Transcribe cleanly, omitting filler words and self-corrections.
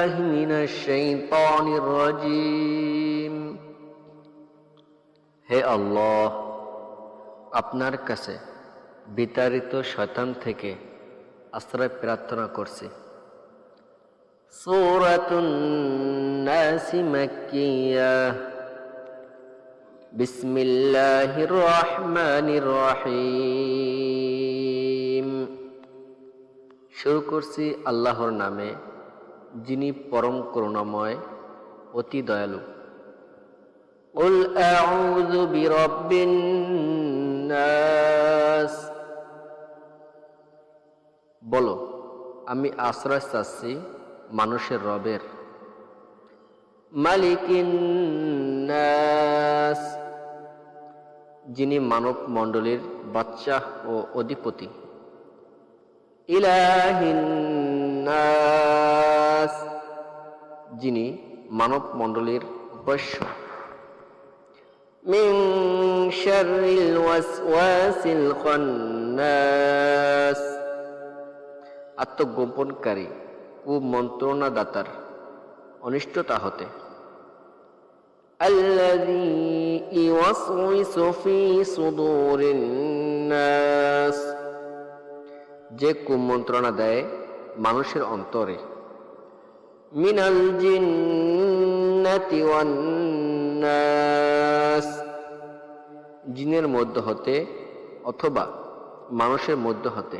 بالله من الشيطان الرجيم হে আল্লাহ, আপনার কাছে বিতাড়িত শয়তান থেকে আশ্রয় প্রার্থনা করছি। সূরাতুন নাস মাক্কিয়াহ। বিসমিল্লাহির রহমানির রহিম। শুরু করছি আল্লাহর নামে, যিনি পরম করুণাময়, অতি দয়ালু। কুল আউযু বিরাব্বিন নাস। বলো, আমি আশ্রয় চাচ্ছি মানুষের রবের। মালিকিন নাস, যিনি মানব মণ্ডলীর বাদশাহ ও অধিপতি। ইলাহিন নাস, যিনি মানব মণ্ডলীর উপাস্য। মিন শাররিল ওয়াসওয়াসিল খান্নাস, আত্মগোপনকারী কুমন্ত্রণাদাতার অনিষ্টতা হতে। আল্লাযী ইওয়াসউইসু ফি সুদুরিন নাস, যে কুমন্ত্রণা দেয় মানুষের অন্তরে। মিনাল জিন্নাতি ওয়ান নাস, জিনের মধ্য হতে অথবা মানুষের মধ্য হতে।